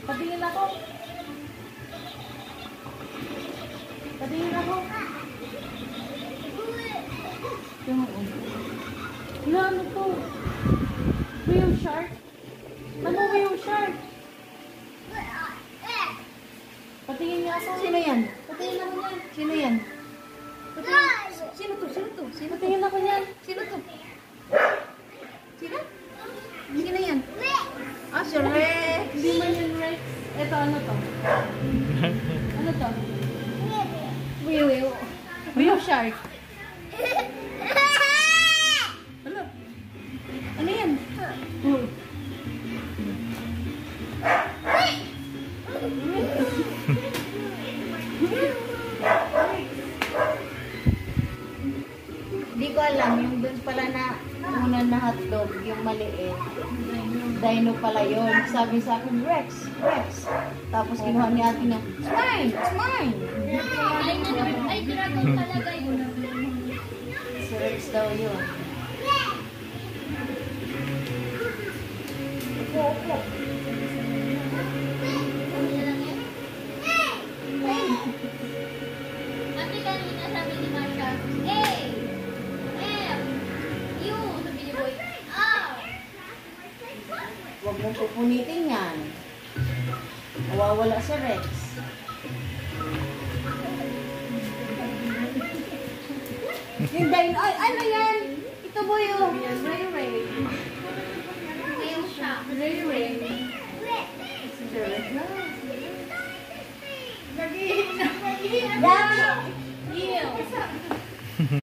Patingin ako. Patingin ako. Wala, ano to? Whale shark? Ano whale shark? Patingin niya ako. Sino yan? Patingin ako niyan. Sino yan? Sino to? Sino to? Sino to? Patingin ako niyan. Sino to? Sino? Sino yan? Ah, si Rex. Hindi man yun, Rex. Ito, ano to? Ano to? Whale shark. Ano? Ano yan? Hindi ko alam, yung doon pala na una na hotdog, yung maliit. Dino pala yun. Sabi sa akin, Rex, Rex. Tapos kinuha ni ate niya, it's mine, it's mine. Ay, dragon talaga yun. Si Rex daw yun. Opo, opo. Ate kanina sabi ni Masha, A, F, U, sabi ni Boy, R. Huwag mong pupunitin yan. Nawawala si Rex. Yung dino, ay, ano yan? Ito po yung Ray Ray. Ayaw siya. Ray Ray. Dati. Eel.